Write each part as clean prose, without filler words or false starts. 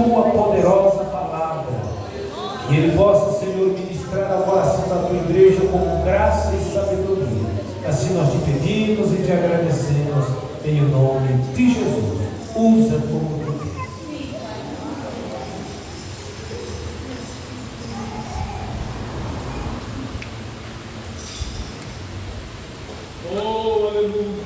tua poderosa palavra. Que Ele possa, Senhor, ministrar a oração da tua igreja com graça e sabedoria. Assim nós te pedimos e te agradecemos em nome de Jesus. Usa como tu queres. Oh, aleluia.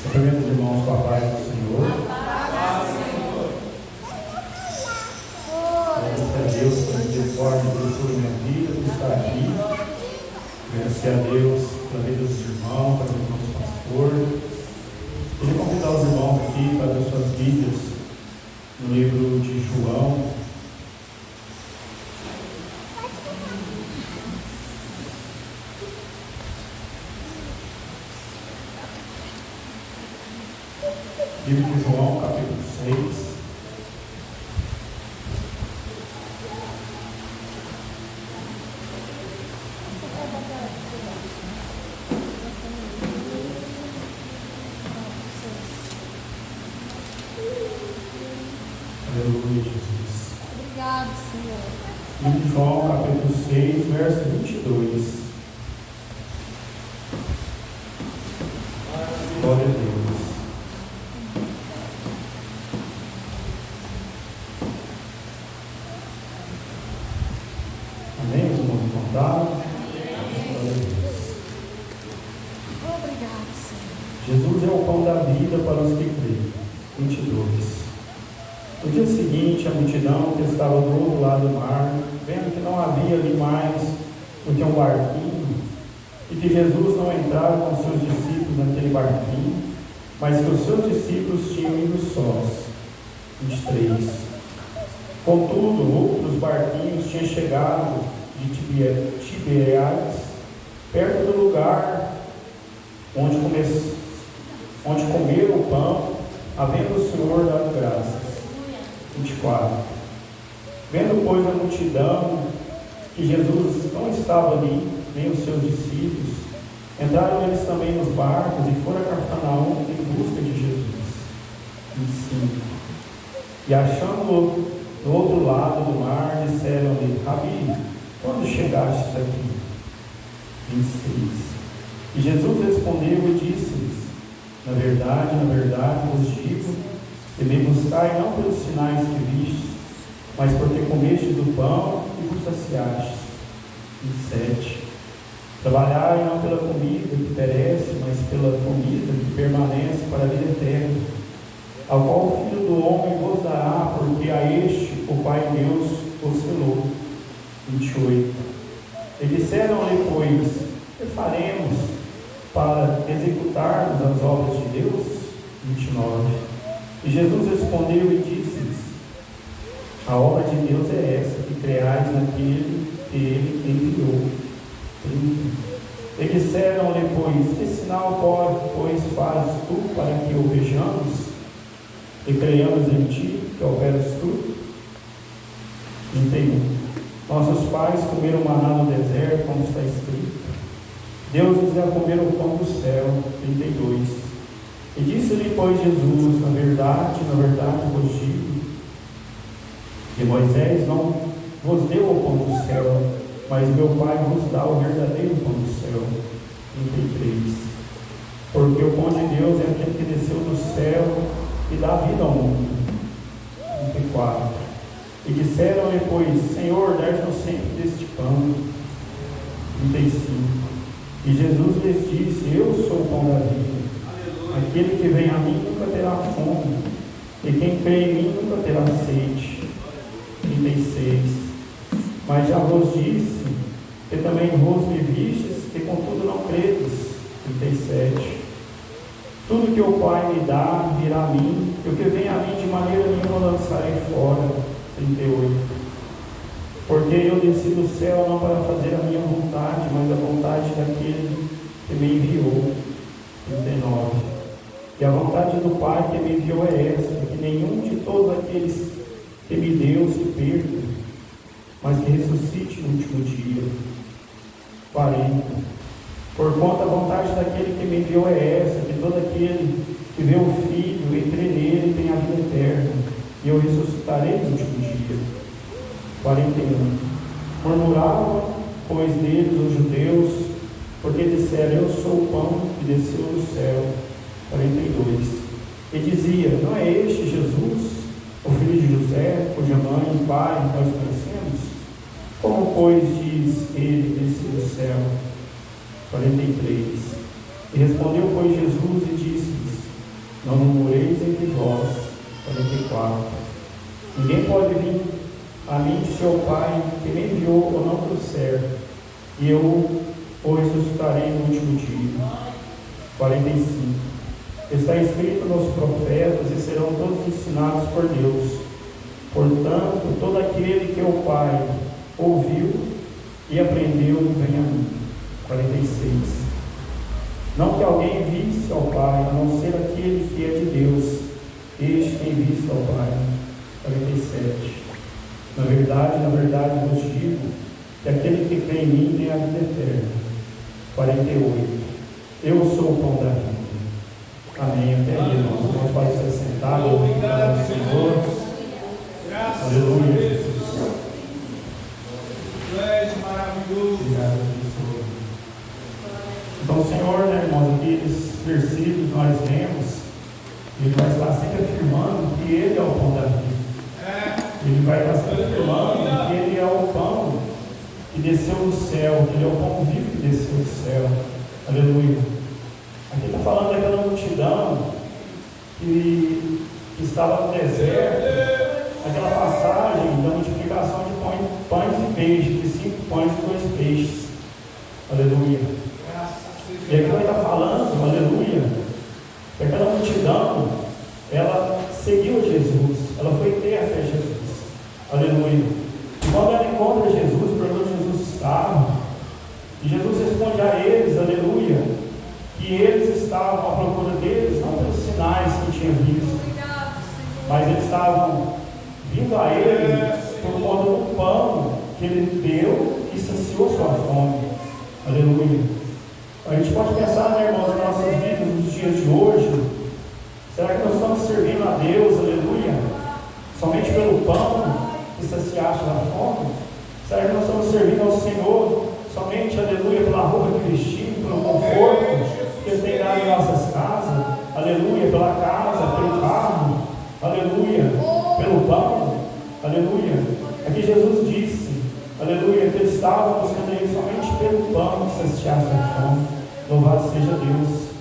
Cumprimento os irmãos com a paz do Senhor. Agradecer a Deus pela misericórdia sobre minha vida, por estar aqui. Agradecer a Deus pela vida dos irmãos, pelo nosso pastor. Queria convidar os irmãos aqui para ver suas Bíblias no livro de João. Livro de João, capítulo 6. Aleluia, Jesus. Obrigado, Senhor. Livro de João, capítulo 6, verso 22. Glória a Deus. Amém? Os irmãos encontraram? Glória a Deus. Obrigado, Senhor. Jesus é o pão da vida para os que creem. 22. No dia seguinte, a multidão que estava do outro lado do mar, vendo que não havia ali mais do que um barquinho, e que Jesus não entrava com seus discípulos naquele barquinho, mas que os seus discípulos tinham ido sós. 23. Contudo, outros barquinhos tinham chegado de Tiberíades, perto do lugar onde comeram o pão, havendo o Senhor dado graças. 24. Vendo, pois, a multidão, que Jesus não estava ali, nem os seus discípulos, entraram eles também nos barcos e foram a Cafarnaum em busca de Jesus. 25. E achando-o do outro lado do mar, disseram-lhe: Rabi, quando chegastes aqui? 26. E Jesus respondeu e disse-lhes: na verdade, vos digo, que me buscai não pelos sinais que vistes, mas porque comestes do pão e vos saciastes. 27. Trabalhai não pela comida que perece, mas pela comida que permanece para a vida eterna, ao qual o Filho do Homem vos dará, porque a este o Pai Deus o selou. 28. E disseram-lhe, pois: que faremos para executarmos as obras de Deus? 29. E Jesus respondeu e disse-lhes: a obra de Deus é essa, que creais naquele que ele enviou. 30. E disseram-lhe, pois: que sinal, pois, fazes tu para que o vejamos e creiamos em ti, que operas tu? 31. Nossos pais comeram maná no deserto, como está escrito: Deus lhes deu a comer o pão do céu. 32. E disse-lhe, pois, Jesus: na verdade vos digo, que Moisés não vos deu o pão do céu, mas meu Pai vos dá o verdadeiro pão do céu. 33. Porque o pão de Deus é aquele que desceu do céu e dá vida ao mundo. 34. E disseram-lhe, pois: Senhor, dai-nos sempre deste pão. 35. E Jesus lhes disse: eu sou o pão da vida. Aquele que vem a mim nunca terá fome, e quem crê em mim nunca terá sede. 36. Mas já vos disse, que também vos me vistes, e contudo não credes. 37. Tudo que o Pai me dá virá a mim, e o que vem a mim de maneira nenhuma lançarei fora. 38. Porque eu desci do céu não para fazer a minha vontade, mas a vontade daquele que me enviou. 39. E a vontade do Pai que me enviou é esta, que nenhum de todos aqueles que me deu se perca, mas que ressuscite no último dia. 40. Porquanto a vontade daquele que me enviou é essa, que todo aquele que vê o Filho e crê nele tem a vida eterna, e eu ressuscitarei no último dia. 41. Murmuravam, pois, deles os judeus, porque disseram: eu sou o pão que desceu do céu. 42. E dizia: não é este Jesus, o filho de José, cuja mãe e pai nós conhecemos? Como, pois, diz ele desceu do céu? 43. E respondeu, pois, Jesus e disse-lhes: não murmureis entre vós. 44. Ninguém pode vir a mim se o Pai que me enviou ou não trouxer, e eu o ressuscitarei no último dia. 45. Está escrito nos profetas, e serão todos ensinados por Deus. Portanto, todo aquele que o Pai ouviu e aprendeu, vem a mim. 46. Não que alguém visse ao Pai, a não ser aquele que é de Deus, este tem visto ao Pai. 47. Na verdade vos digo, que aquele que crê em mim tem a vida eterna. 48. Eu sou o pão da vida. Amém. Até aí, irmãos. Nós podemos ser sentados. Obrigado, Senhor. Aleluia, Jesus. Tu és maravilhoso. Obrigado, Senhor. Então, Senhor, né, irmãos, aqueles versículos que nós lemos, Ele vai estar sempre afirmando que Ele é o pão da vida. Ele vai estar sempre afirmando que Ele é o pão que desceu do céu, que Ele é o pão vivo que desceu do céu. Aleluia. Aqui está falando daquela multidão que estava no deserto, aquela passagem da multiplicação de pães e peixes, de 5 pães e 2 peixes. Aleluia. E aqui vai estar falando, aleluia, que aquela multidão, ela seguiu Jesus, ela foi ter a fé em Jesus. Aleluia. E quando ela encontra Jesus, pergunta onde Jesus estava, e Jesus responde a eles, aleluia, que eles estavam à procura deles, não pelos sinais que tinham visto, mas eles estavam vindo a Ele por conta do pão que Ele deu e saciou sua fome. Aleluia. A gente pode pensar, né, irmãos, nas nossas vidas, nos dias de hoje, será que nós estamos servindo a Deus, aleluia, somente pelo pão que saciasse a fome? Será que nós estamos servindo ao Senhor somente, aleluia, pela roupa que vestimos, pelo conforto que Ele tem dado em nossas casas, aleluia, pela casa, pelo carro, aleluia, pelo pão, aleluia? Aqui Jesus disse, aleluia, que eles estavam buscando Ele somente pelo pão que saciasse a fome. Louvado seja Deus.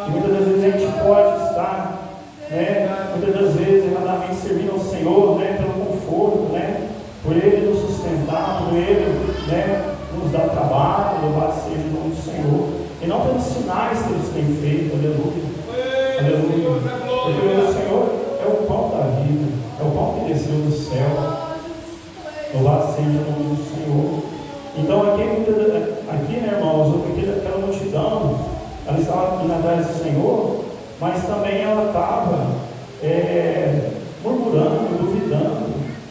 E muitas das vezes a gente pode estar, né, muitas das vezes erradamente servindo ao Senhor, né, pelo conforto, né, por Ele nos sustentar, por Ele, né, nos dar trabalho. Louvado seja o nome do Senhor. E não pelos sinais que eles têm feito, aleluia. Aleluia. Porque o Senhor é o pão da vida, é o pão que desceu do céu. Louvado seja o nome do Senhor. Então aqui, né, irmãos, aquela multidão, ela estava indo atrás do Senhor, mas também ela estava murmurando, duvidando,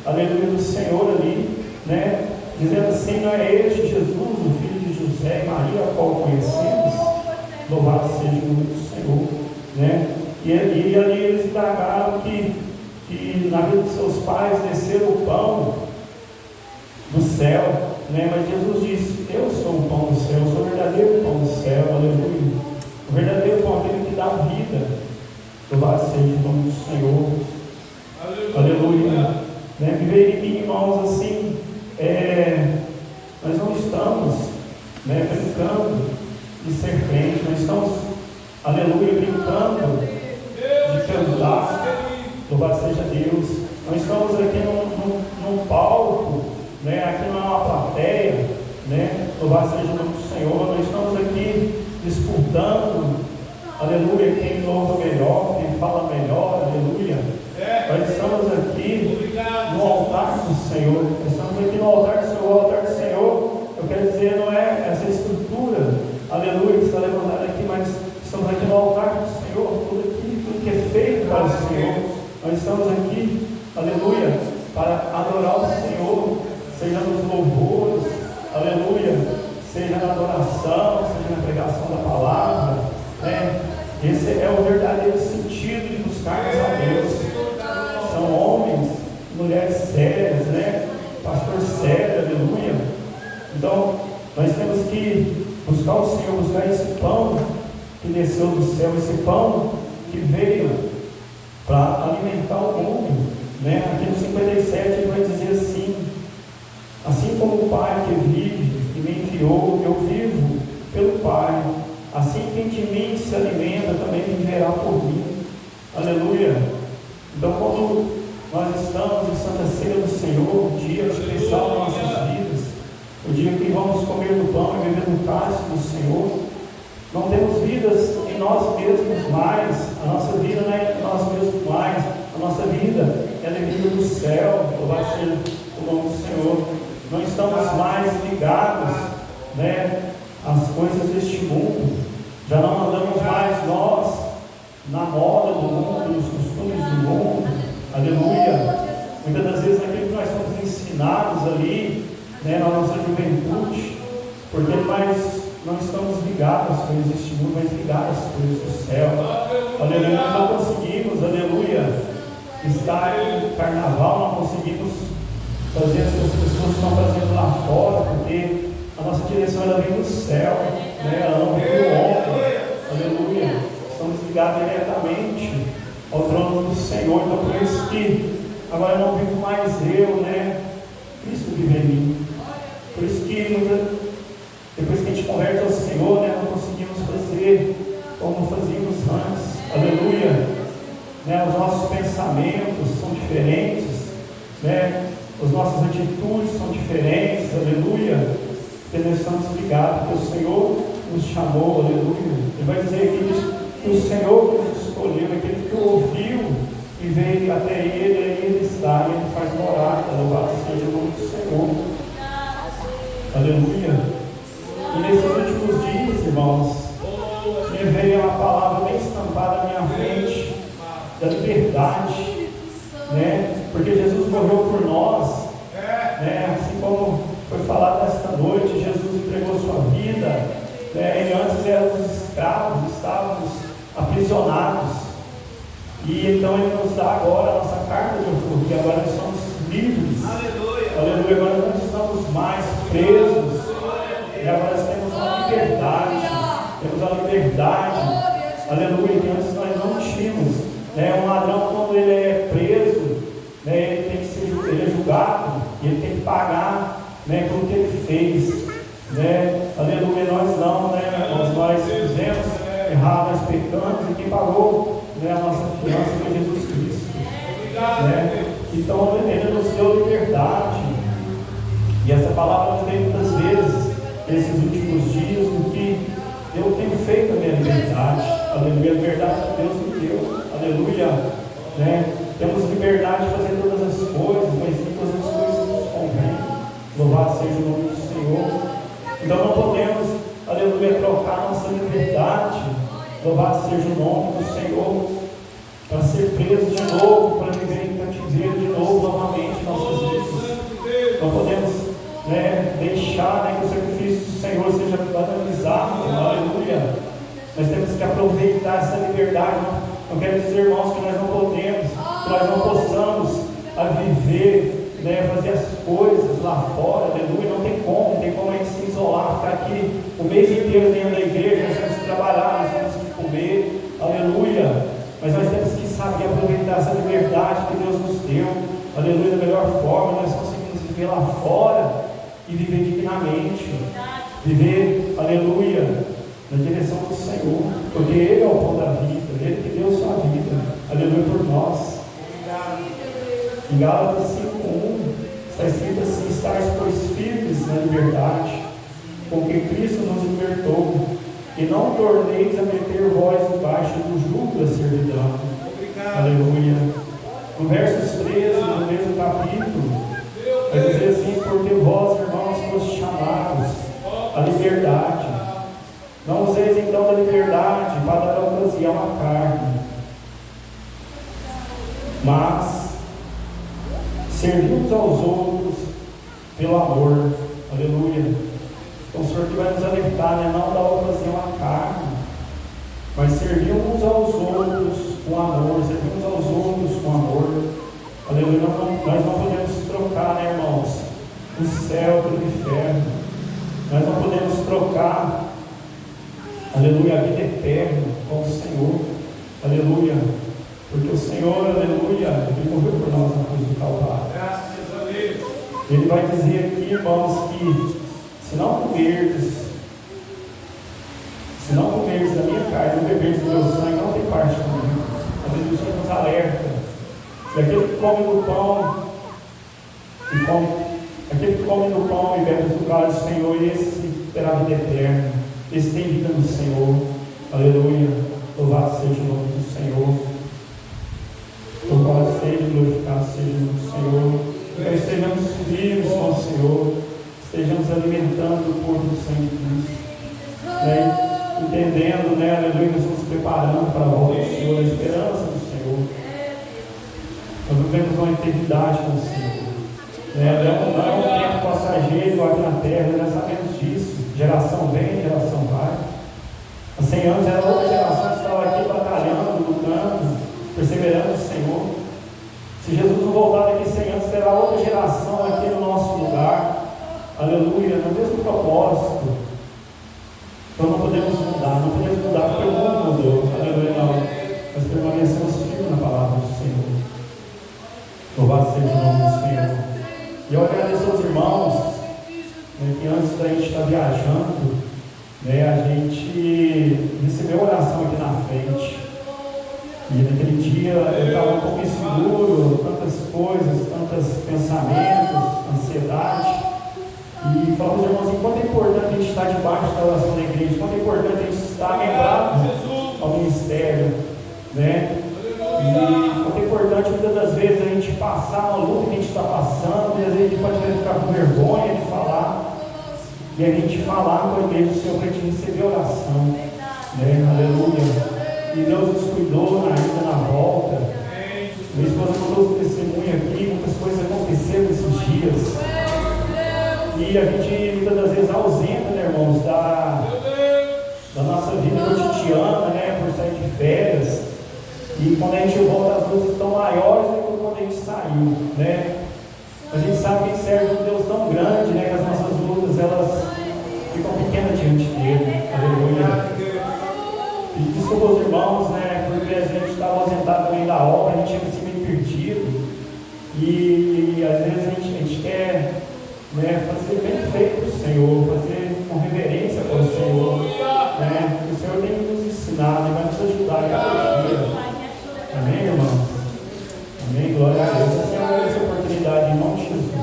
aleluia, do Senhor ali, né, dizendo assim: não é este Jesus, o filho de José e Maria, a qual conhecemos? Louvado seja o nome do Senhor, né? E ali eles indagaram que na vida dos seus pais desceram o pão do céu, né? Mas Jesus disse: eu sou o pão do céu, eu sou o verdadeiro pão do céu, aleluia. O verdadeiro pão, aquele que dá vida. Louvado seja o nome do Senhor, aleluia. Né? Viver em mim, irmãos, assim, nós não estamos, né, brincando de ser crente, nós estamos, aleluia, brincando de cantar. Louvado seja Deus. Nós estamos aqui num palco, né? Aqui não é uma plateia, né? Louvado seja o nome do Senhor. Nós estamos aqui disputando, aleluia, quem louva melhor, quem fala melhor, aleluia. Nós estamos aqui no altar do Senhor. Nós estamos aqui no altar do Senhor. O altar do Senhor, eu quero dizer, não é essa estrutura, aleluia, que está levantada aqui, mas estamos aqui no altar do Senhor. Tudo que é feito para o Senhor. Nós estamos aqui, aleluia, para adorar o Senhor, seja nos louvores, aleluia, seja na adoração, seja na pregação. pregação da palavra, né? Esse é o verdadeiro sentido de buscarmos a Deus. São homens, mulheres sérias, né? Pastor sério, aleluia. Então, nós temos que buscar o Senhor, buscar esse pão que desceu do céu, esse pão que veio para alimentar o mundo, né? Aqui no 57 ele vai dizer assim como o Pai que vive e me enviou, eu vivo pelo Pai, assim quem de mim se alimenta também viverá por mim, aleluia. Então, quando nós estamos em Santa Ceia do Senhor, um dia especial nas nossas vidas, o dia que vamos comer do pão e beber do cálice do Senhor, não temos vidas em nós mesmos mais, a nossa vida não é em nós mesmos mais, a nossa vida é a vida do céu, louvado seja o nome do Senhor. Não estamos mais ligados, né, às coisas deste mundo, já não andamos mais nós na moda do mundo, nos costumes do mundo, aleluia. Muitas das vezes aquilo que nós somos ensinados ali, né, na nossa juventude, porque nós não estamos ligados às coisas deste mundo, mas ligados às coisas do céu, aleluia. Nós não conseguimos, aleluia, estar em carnaval, não conseguimos fazer as que as pessoas estão fazendo lá fora, porque a nossa direção ela vem do céu, né? Ela não vem do homem, aleluia. Estamos ligados diretamente ao trono do Senhor. Então, por isso que agora eu não vivo mais eu, né? Cristo vive em mim. Por isso que depois que a gente converte ao Senhor, né, não conseguimos fazer como fazíamos antes, aleluia. Né? Os nossos pensamentos são diferentes, né? As nossas atitudes são diferentes, aleluia, porque nós estamos ligados, porque o Senhor nos chamou, aleluia. Ele vai dizer aqui que o Senhor nos escolheu, aquele que ouviu e veio até Ele, e Ele está, e Ele faz morada, louvado seja o nome do Senhor, aleluia. E nesses últimos dias, irmãos, me veio uma palavra bem estampada à minha frente, da liberdade, né? Porque Jesus morreu por nós, né? Assim como foi falado nesta noite, Jesus entregou sua vida, né? Ele antes éramos escravos, estávamos aprisionados, e então Ele nos dá agora a nossa carta de alforria, agora nós somos livres, aleluia, agora não estamos mais presos, e agora nós temos uma liberdade, aleluia, que antes nós não tínhamos, né? Um ladrão, quando ele é preso, né, ele é julgado, e ele tem que pagar, né, pelo que ele fez, né? Aleluia. Nós não, né? Nós fizemos errado, nós pecamos, e quem pagou, né, a nossa fiança foi Jesus Cristo, né? Então Ele nos deu liberdade, e essa palavra nos veio muitas vezes nesses últimos dias, do que eu tenho feito a minha liberdade, aleluia, a liberdade que Deus me deu, aleluia, né? Temos liberdade de fazer todas as coisas, mas nem todas as coisas nos convém, louvado seja o nome do Senhor. Então não podemos, aleluia, trocar nossa liberdade, louvado seja o nome do Senhor, para ser preso de novo, para viver em cativeiro de novo, novamente, nossas vidas. Não podemos, né, deixar, né, que o sacrifício do Senhor seja banalizado, aleluia. Nós temos que aproveitar essa liberdade. Não quero dizer, irmãos, que nós não podemos, que nós não possamos a viver, né, fazer as coisas lá fora, aleluia. Não tem como a gente se isolar, ficar aqui o mês inteiro dentro da igreja. Nós temos que trabalhar, nós temos que comer, aleluia. Mas nós temos que saber aproveitar essa liberdade que Deus nos deu, aleluia, da melhor forma. Nós conseguimos viver lá fora e viver dignamente, viver, aleluia, na direção do Senhor, porque Ele é o pão da vida, Ele que deu sua vida, aleluia, por nós. Em Gálatas 5:1 está escrito assim: estáis, pois, firmes na liberdade com que Cristo nos libertou, e não torneis a meter vós debaixo do jugo da servidão. Aleluia. No versos 13 do mesmo capítulo, vai dizer assim: porque vós, irmãos, fostes chamados à liberdade. Não useis então da liberdade para dar ocasião à carne, mas servimos aos outros pelo amor. Aleluia. Então o Senhor que vai nos alertar, né? Não dar ocasião à aleluia, a vida eterna com o Senhor, aleluia, porque o Senhor, aleluia, Ele morreu por nós na cruz do Calvário. Graças a Deus. Ele vai dizer aqui, irmãos, que se não comerdes da minha carne, não beberdes do meu sangue, não tem parte comigo. Aleluia, o Senhor nos alerta. E aquele que come do pão, aquele que come do pão e bebe do cálice do Senhor, esse terá vida eterna. Esse tem vida no Senhor. Aleluia. Louvado seja o nome do Senhor. Louvado seja, glorificado seja o nome do Senhor. Que estejamos firmes com o Senhor. Estejamos alimentando o corpo do sangue de Cristo. Entendendo, aleluia, nós estamos preparando para a volta do Senhor, a esperança do Senhor. Nós vivemos uma eternidade com o Senhor. Não é um tempo passageiro aqui na terra, nós sabemos disso. Geração vem, geração vai. Há 100 anos era outra geração que estava aqui batalhando, lutando, perseverando no Senhor. Se Jesus não voltar daqui 100 anos, será outra geração aqui no nosso lugar. Aleluia, no mesmo propósito. Então não podemos mudar porque o mundo mudou. Aleluia, não. Nós permanecemos firmes na palavra do Senhor. Louvado seja o nome do Senhor. E eu agradeço aos irmãos, que antes da gente estar viajando, a gente recebeu oração aqui na frente. E naquele dia eu estava um pouco inseguro, tantas coisas, tantos pensamentos, ansiedade. E falamos, irmãos, o quanto é importante a gente estar debaixo da oração da igreja, quanto é importante a gente estar lembrado ao ministério, E quanto é importante muitas das vezes a gente passar uma luta que a gente está passando, e às vezes a gente pode ficar com vergonha de falar, e a gente falar com a igreja do Senhor para a gente receber oração, Aleluia. E Deus nos cuidou na ida, na volta. Minha esposa mandou o testemunho aqui, muitas coisas aconteceram nesses dias. E a gente muitas das vezes ausenta, irmãos, da nossa vida cotidiana, por sair de férias. E quando a gente volta, as lutas estão maiores do que quando a gente saiu, A gente sabe que serve um Deus tão grande, que as nossas lutas, elas ficam pequenas diante dele. Aleluia. E desculpa os irmãos, porque a gente estava ausentado também da obra, a gente chega assim meio perdido. E às vezes a gente quer fazer bem feito para o Senhor, fazer com reverência para o Senhor. O Senhor tem que nos ensinar, vai nos ajudar a cada dia. Amém, irmãos? Amém, glória a Deus. Essa é essa oportunidade em nome de Jesus.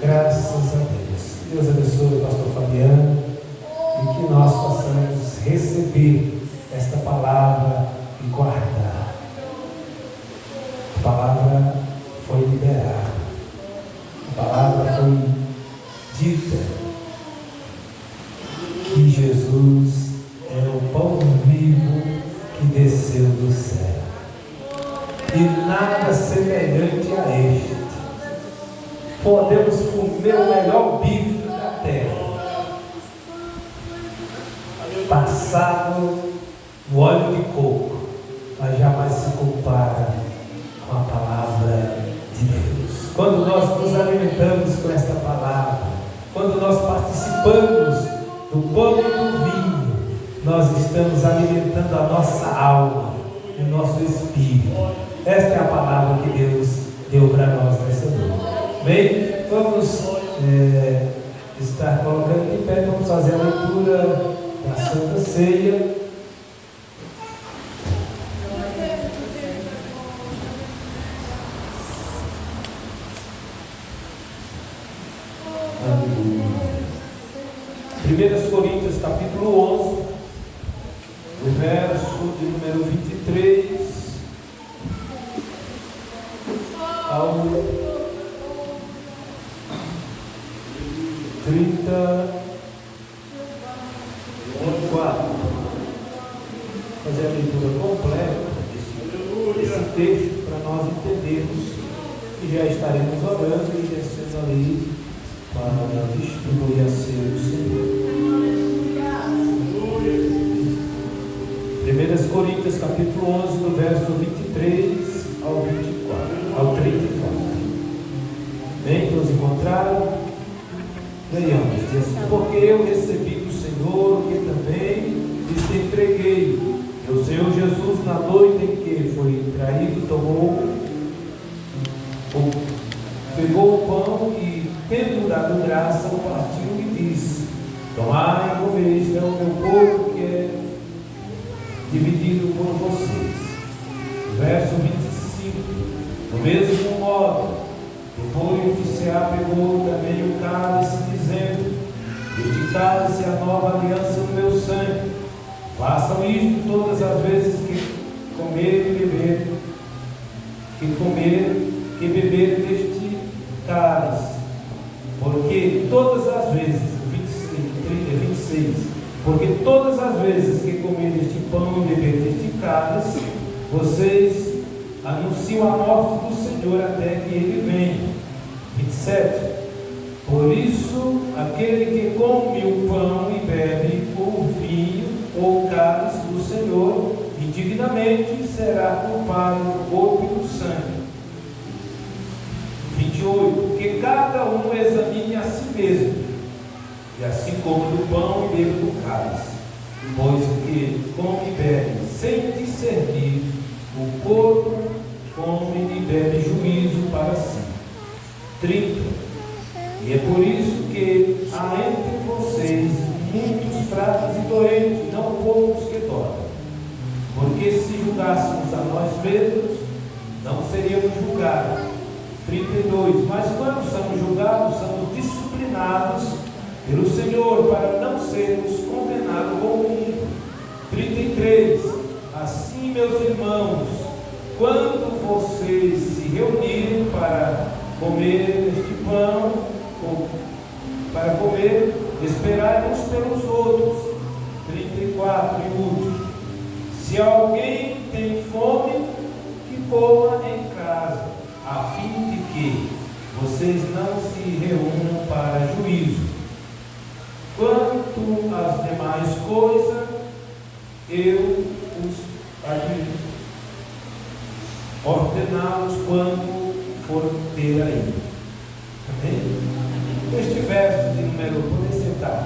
Graças a Deus. Deus abençoe o pastor Fabiano e que nós possamos receber esta palavra e guardar. A palavra foi liberada, a palavra foi dita que Jesus é o pão vivo que desceu do céu e nada semelhante a este. Podemos comer o melhor bife da terra, passado no óleo de coco, mas jamais se compara com a palavra de Deus. Quando nós nos alimentamos com esta palavra, quando nós participamos do pão e do vinho, nós estamos alimentando a nossa alma, o nosso espírito. Esta é a palavra que Deus deu para nós nessa noite. Bem, vamos estar colocando de pé, vamos fazer a leitura da Santa Ceia. Aleluia. 1 Coríntios capítulo 11, o verso de número 23 ao 34. Fazer a leitura completa desse texto para nós entendermos e já estaremos orando e descendo ali para distribuir a ceia do Senhor. 1 Coríntios capítulo 11, do verso 23 ao 34, ao 34. Amém? Todos encontraram? Leiamos. Diz assim: porque eu recebi do Senhor, que também lhes entreguei. Que o Senhor Jesus, na noite em que foi traído, pegou o pão e, tendo dado graça, o partiu e disse: tomai e comei, este é o meu corpo que é dividido por vocês. Verso 25: do mesmo modo, depois que se pegou também o cálice, dizendo: este cálice é a nova aliança no meu sangue. Façam isto todas as vezes que beber deste cálice, porque todas as vezes, 26, porque todas as vezes que comer deste pão e beber deste cálice, vocês anunciam a morte do Senhor até que Ele venha. 27, por isso, aquele que come o pão e bebe o vinho ou o cálice do Senhor indignamente será culpado do corpo e do sangue. 28, que cada um examine a si mesmo, e assim come do pão e bebe do cálice, pois o que come e bebe sem discernir o corpo, come e bebe juízo para si. 30, e é por isso que há entre vocês muitos fracos e doentes, não poucos que dormem. Porque se julgássemos a nós mesmos, não seríamos julgados. 32, mas quando somos julgados, somos disciplinados pelo Senhor, para não sermos condenados com o mundo. 33, assim, meus irmãos, quando vocês se reunirem para comer este pão, ou para comer, esperai uns pelos outros. 34, e último, se alguém tem fome, que coma em casa, a fim de que vocês não se reúnam para juízo. Quanto às demais coisas, eu os ordená-los quando for ter aí. Amém? Este verso de número, podem sentar,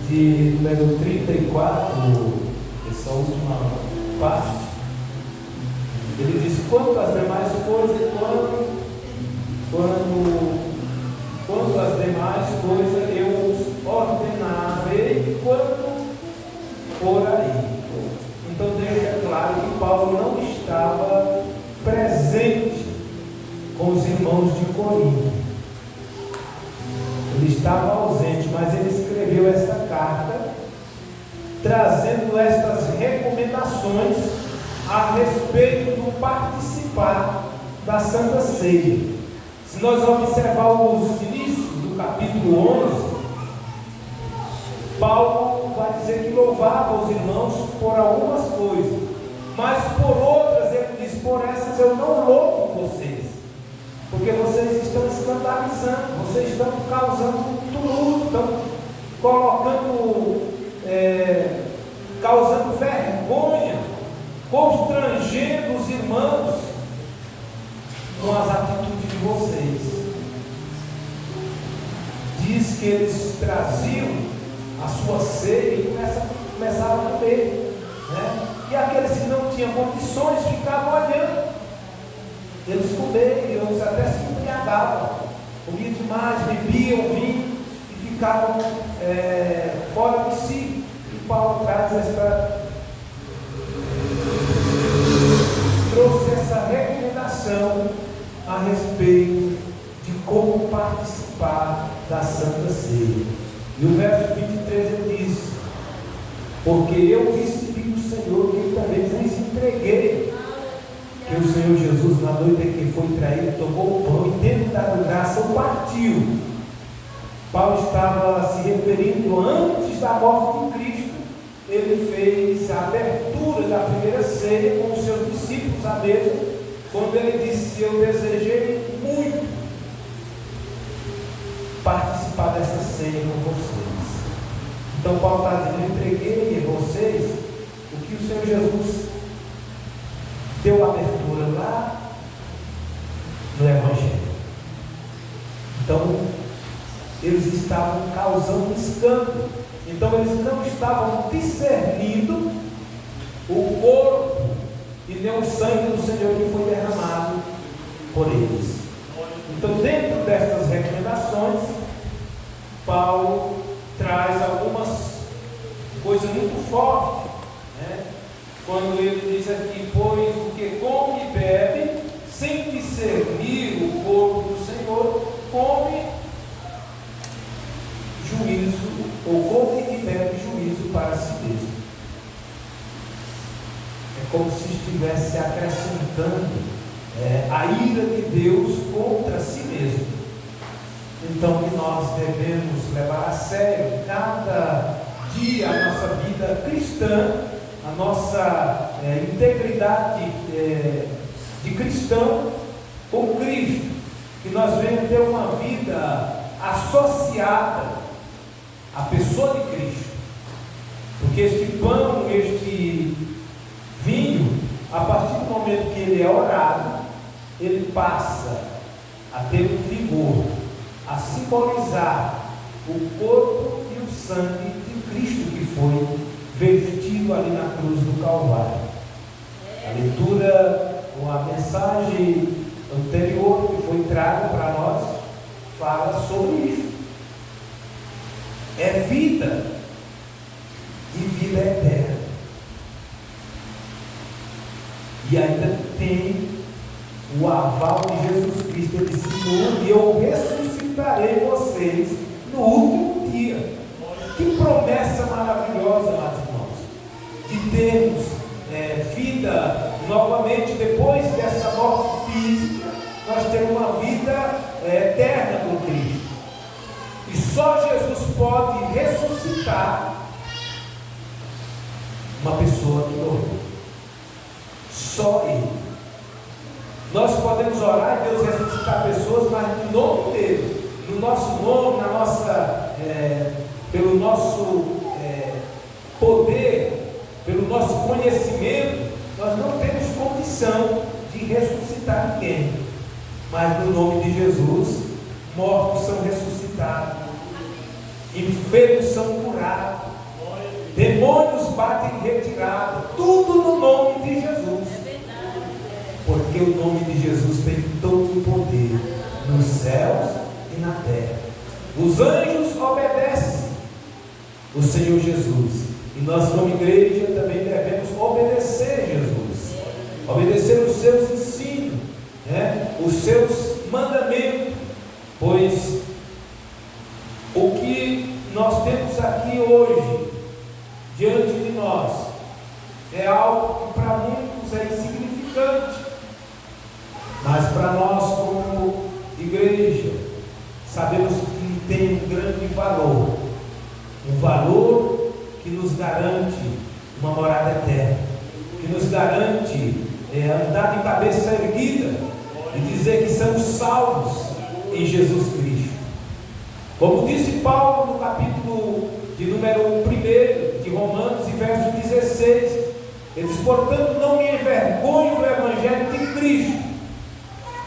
de número 34, essa última parte, ele diz: quanto às demais coisas, quanto às demais coisas eu os ordenarei quando for aí. Então deixa claro que Paulo não estava presente com os irmãos de Corinto. Ele estava ausente, mas ele escreveu esta carta trazendo estas recomendações a respeito do participar da Santa Ceia. Se nós observarmos os inícios do capítulo 11, Paulo vai dizer que louvava os irmãos por algumas coisas, mas por outras ele diz: por essas eu não louvo vocês, porque vocês estão escandalizando, vocês estão causando tumulto, estão causando vergonha, constrangendo os irmãos com as atitudes de vocês. Diz que eles traziam a sua ceia e começavam a comer, né? E aqueles que não tinham condições ficavam olhando. Eles comiam, eles até se embriagavam, comiam demais, bebiam vinho e ficavam fora de si. E Paulo trouxe essa recomendação a respeito de como participar da Santa Ceia. E o verso 23 ele diz: porque eu recebi do Senhor, que também vos entreguei, que o Senhor Jesus, na noite em que foi traído, tomou o pão e, tendo dado graça, o partiu. Paulo estava se referindo antes da morte de Cristo. Ele fez a abertura da primeira ceia com os seus discípulos à mesa, quando ele disse: eu desejei muito participar dessa ceia com vocês. Então Paulo está dizendo: eu entreguei a vocês o que o Senhor Jesus deu abertura lá no Evangelho. Então, eles estavam causando escândalo. Então, eles não estavam discernindo o corpo e nem o sangue do Senhor que foi derramado por eles. Então, dentro destas recomendações, Paulo traz algumas coisas muito fortes, né? Quando ele diz aqui: pois o que come e bebe, sem discernir o corpo do Senhor, come juízo, ou come e bebe juízo para si mesmo. É como se estivesse acrescentando a ira de Deus contra si mesmo. Então, que nós devemos levar a sério cada dia a nossa vida cristã, a nossa integridade de cristão com Cristo, que nós venhamos ter uma vida associada à pessoa de Cristo, porque este pão, este vinho, a partir do momento que ele é orado, ele passa a ter um vigor, a simbolizar o corpo e o sangue de Cristo que foi vertido ali na cruz do Calvário. A leitura, ou a mensagem anterior que foi traga para nós, fala sobre isso. É vida e vida eterna. E ainda tem o aval de Jesus Cristo. Ele disse: e eu ressuscitarei vocês no último dia. Que promessa maravilhosa, meus irmãos, de termos vida novamente depois dessa morte física. Nós temos uma vida eterna com Cristo. E só Jesus pode ressuscitar uma pessoa que morreu. Só Ele. Nós podemos orar e Deus ressuscitar pessoas, mas no nome dele, no nosso nome, na nossa, pelo nosso poder, pelo nosso conhecimento, nós não temos condição de ressuscitar ninguém. Mas no nome de Jesus, mortos são ressuscitados, enfermos são curados, demônios batem em retirada, tudo no nome de Jesus. Porque o nome de Jesus tem todo o poder nos céus e na terra. Os anjos obedecem o Senhor Jesus, e nós como igreja também devemos obedecer Jesus, obedecer os seus ensinos, os seus mandamentos, pois o que nós temos aqui hoje diante de nós é algo que para muitos é insignificante, mas para nós como igreja sabemos que tem um grande valor, um valor que nos garante uma morada eterna, que nos garante andar de cabeça erguida e dizer que somos salvos em Jesus Cristo. Como disse Paulo no capítulo de número 1 de Romanos, e verso 16, ele diz: portanto não me envergonho do Evangelho de Cristo,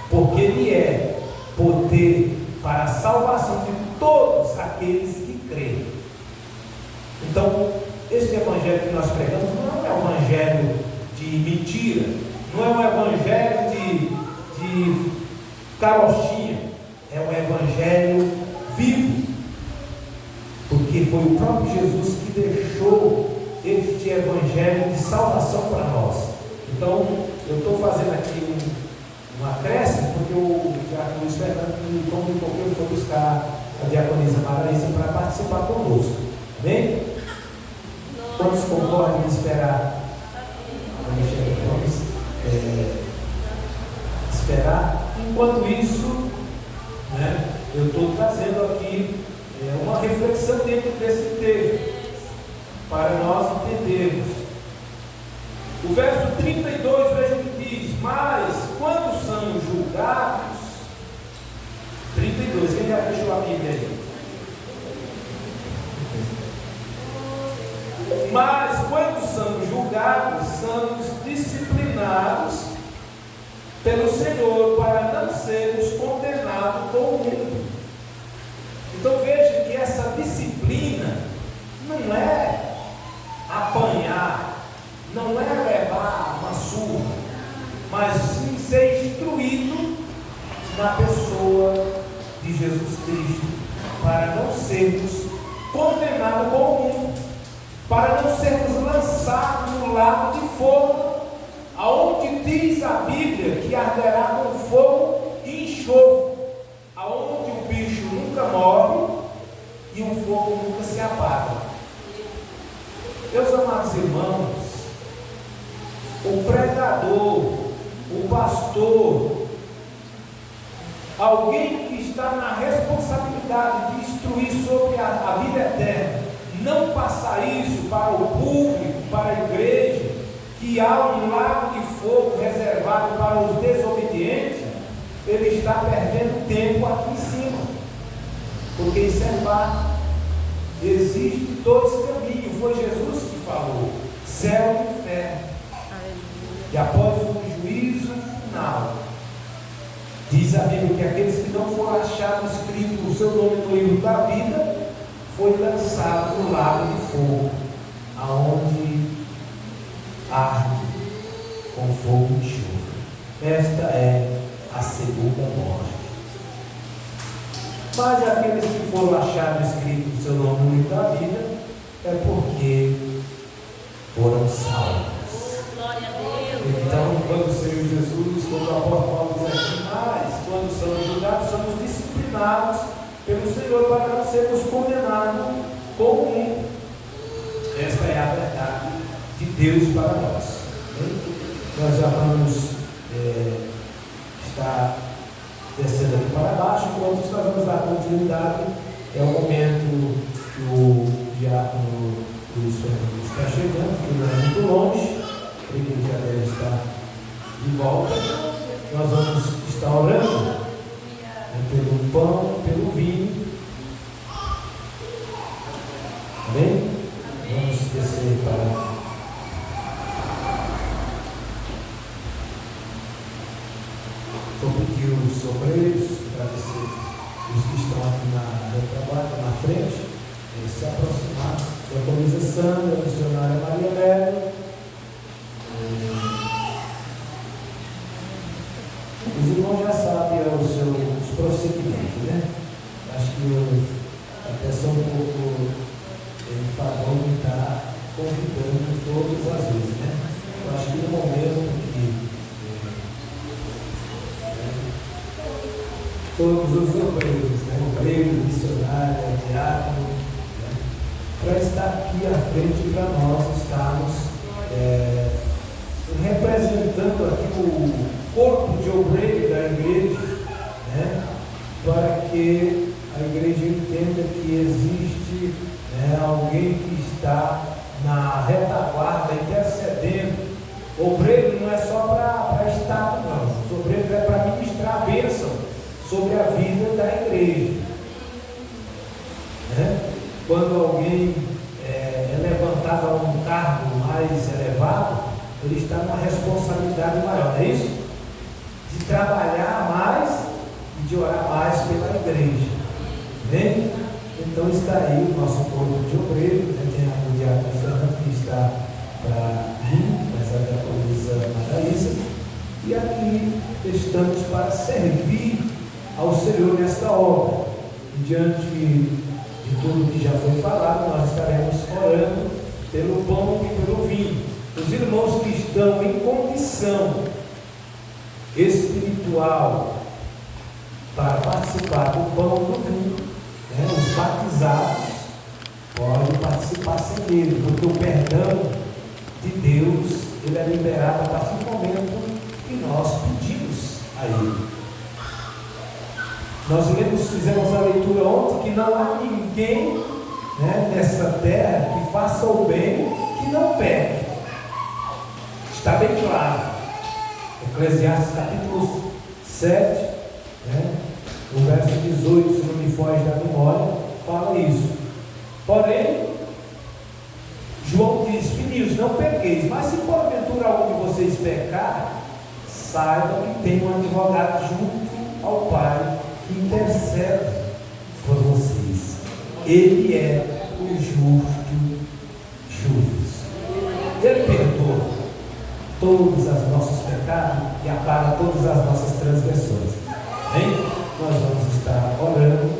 porque ele é poder para a salvação de todos aqueles que creem. Então, este Evangelho que nós pregamos não é um Evangelho de mentira, não é um Evangelho de carochinha, é um Evangelho vivo, porque foi o próprio Jesus que deixou este Evangelho de salvação para nós. Então, eu estou fazendo aqui um acréscimo, porque o diácono Luiz Fernando me convidou que eu for buscar a diaconisa Maraísa para participar conosco. Amém? Todos concordam em esperar? Vamos esperar. Enquanto isso, eu estou trazendo aqui uma reflexão dentro desse texto, para nós entendermos. O verso 32, veja o que diz: mas quando são julgados, 32, quem já fechou a Bíblia aí? Mas quando somos julgados, somos disciplinados pelo Senhor, para não sermos condenados com o mundo. Cristo, para não sermos condenados com o mundo, para não sermos lançados no lago de fogo, aonde diz a Bíblia que arderá com fogo e enxofre, aonde o bicho nunca morre e o fogo nunca se apaga. Meus amados irmãos, o pregador, o pastor, alguém que está na responsabilidade de instruir sobre a vida eterna, não passar isso para o público, para a igreja, que há um lago de fogo reservado para os desobedientes, ele está perdendo tempo aqui em cima, porque isso é fato. Existem dois caminhos, foi Jesus que falou, céu e inferno. E após o juízo final, diz a Bíblia que aqueles que não foram achados escrito o seu nome no livro da vida, foi lançado no lago de fogo, aonde arde com fogo e enxofre. Esta é a segunda morte. Mas aqueles que foram achados escritos o seu nome no livro da vida, é porque foram salvos. Então, quando o Senhor Jesus, quando o apóstolo Paulo diz aqui, mas quando somos julgados, somos disciplinados pelo Senhor para não sermos condenados com o mundo. Esta é a verdade de Deus para nós. Nós já vamos estar descendo aqui para baixo, enquanto nós vamos dar continuidade. É o momento que o diácono Luiz Fernando está chegando, que não é muito longe. Ele já deve estar de volta. Nós vamos estar orando pelo pão, pelo vinho. Amém? Vamos descer para. Vou pedir os obreiros, agradecer os que estão aqui no trabalho, na frente, se aproximar. Diaconisa Sandra, a missionária Maria Bela. Os irmãos já sabem os procedimentos, né? Acho que até são um pouco enfadão de estar convidando todas as vezes, né? Eu acho que no momento que todos os obreiros, né? Obreiro, missionário, diácono, né? Para estar aqui à frente para nós estarmos representando aqui o corpo de obreiro da igreja, né? Para que a igreja entenda que existe alguém que está na retaguarda intercedendo. Obreiro não é só para estar, não. Os obreiros é para ministrar a bênção sobre a vida da igreja, né? Quando alguém é levantado a um cargo mais elevado, ele está numa responsabilidade maior, não é isso? De trabalhar mais e de orar mais pela igreja. Amém? Então está aí o nosso corpo de obreiro, né? Tem a diácono Fernando que está para vir, mas a diaconisa Margarisa, e aqui estamos para servir ao Senhor nesta obra. E diante de tudo que já foi falado, nós estaremos orando pelo pão e pelo vinho. Os irmãos que estão em condição espiritual para participar do pão e do vinho, né? Os batizados podem participar sem ele, porque o perdão de Deus ele é liberado a partir do momento que nós pedimos a ele. Nós fizemos a leitura ontem que não há ninguém, né, nessa terra que faça o bem que não peque. Está bem claro. Eclesiastes capítulo 7, né, no verso 18, se não me foge da memória, fala isso. Porém, João diz: filhinhos, não pequeis, mas se porventura algum de vocês pecar, saibam que tem um advogado junto ao Pai que intercede por vocês. Ele é o justo juiz. Ele perdoa todos os nossos pecados e apaga todas as nossas transgressões. Amém? Nós vamos estar orando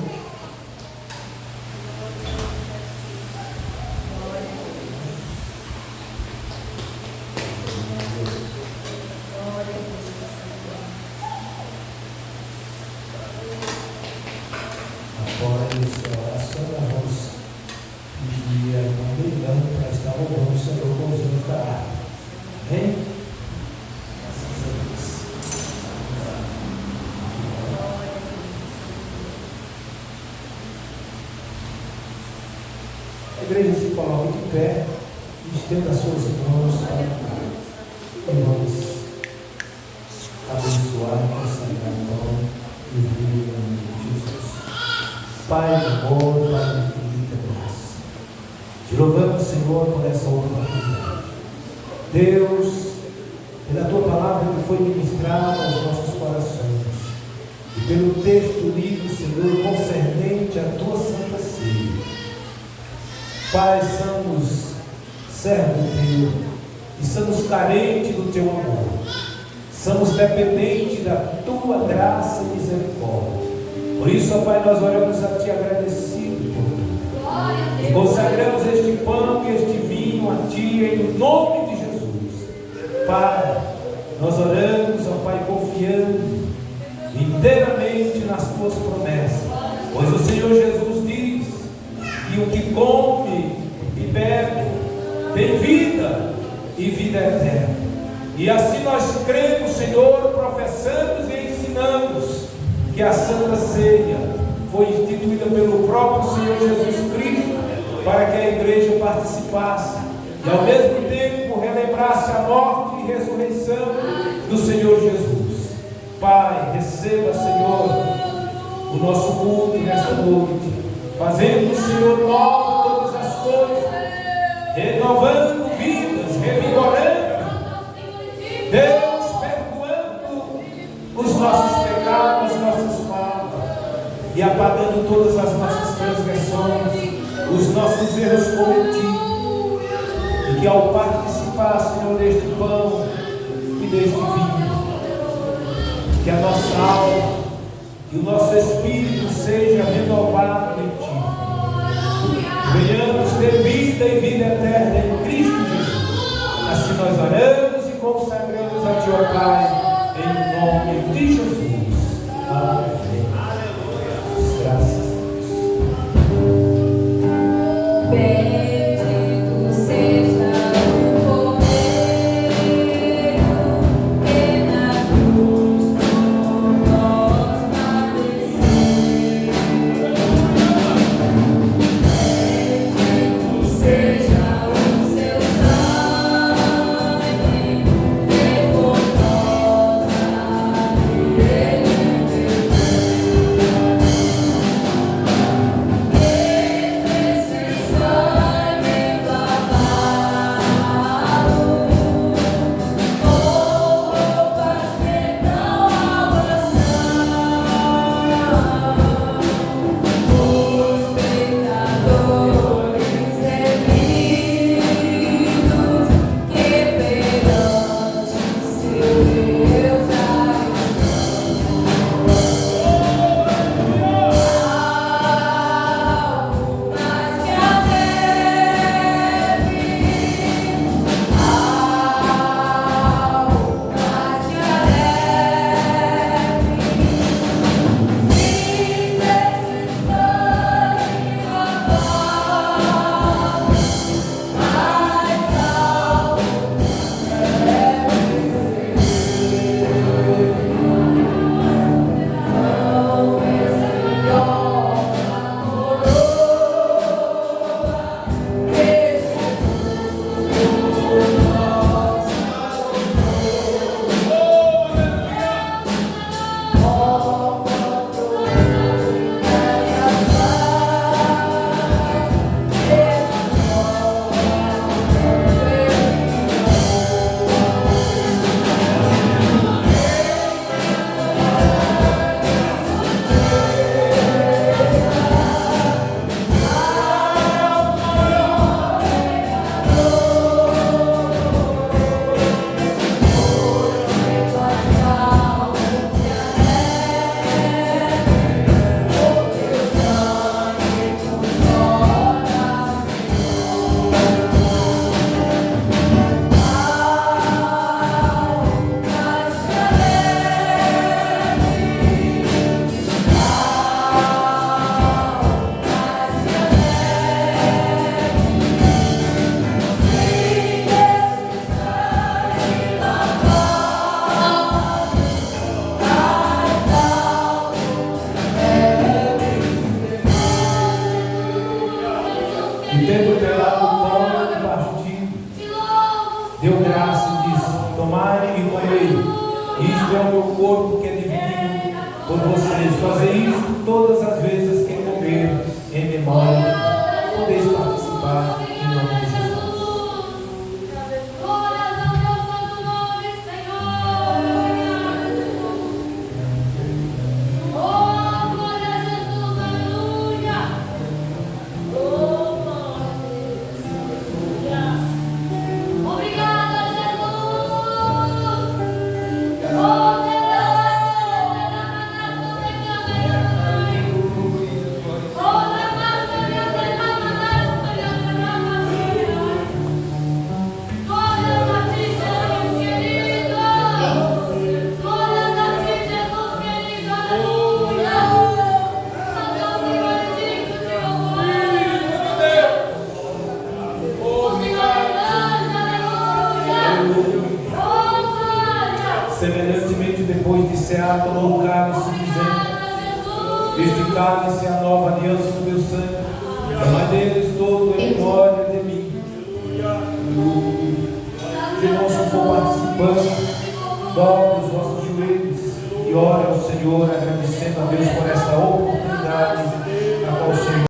iniciar a oração, nós vamos pedir a irmã Leilão para estar louvando o Senhor com os hinos da harpa. Amém? Graças a Deus. A igreja se coloca de pé, estenda as suas mãos para e vamos abençoar e consagrar o pão e o vinho em nome de Jesus. Pai de amor, Pai de infinita graça, te louvamos, Senhor, por essa oportunidade. Deus, pela tua palavra que foi ministrada aos nossos corações e pelo texto lido, Senhor, concernente à tua santa ceia. Pai, somos servos teu e somos carentes do teu amor. Somos dependentes da tua graça e misericórdia. Por isso, ó Pai, nós oramos a ti agradecidos por tudo. E consagramos este pão e este vinho a ti em nome de Jesus. Pai, nós oramos, ó Pai, confiando inteiramente nas tuas promessas. Pois o Senhor Jesus diz que o que come e bebe tem vida e vida eterna. E assim nós cremos, Senhor, professamos e ensinamos que a Santa Ceia foi instituída pelo próprio Senhor Jesus Cristo para que a igreja participasse e ao mesmo tempo relembrasse a morte e ressurreição do Senhor Jesus. Pai, receba, Senhor, o nosso culto nesta noite, fazendo, Senhor, nova todas as coisas, renovando vidas, revigorando, Deus, perdoando os nossos pecados, nossas faltas e apagando todas as nossas transgressões, os nossos erros cometidos, e que ao participar, Senhor, deste pão e deste vinho, que a nossa alma e o nosso espírito seja renovado em ti, venhamos ter vida e vida eterna em Cristo Jesus. Assim nós oramos e consagramos a ti, ó Pai, em nome de Jesus. Amém. Graças a Deus. Bendito seja o Cordeiro que na cruz por nós padeceu. Bendito seja o seu sangue que por nós padeceu. E tendo pelado o pão e partido, deu graça e disse: tomai e comei, isto é o meu corpo que é dividido por vocês. Fazei isto todas as vezes que comer em memória. Podeis participar em nome de Jesus. Semelhantemente, depois de cear, tomou o cálice, dizendo: este cálice é a nova aliança do meu sangue, tomai deles todo em memória de mim. Se não for participando, dobre os vossos joelhos e ore ao Senhor, agradecendo a Deus por essa oportunidade.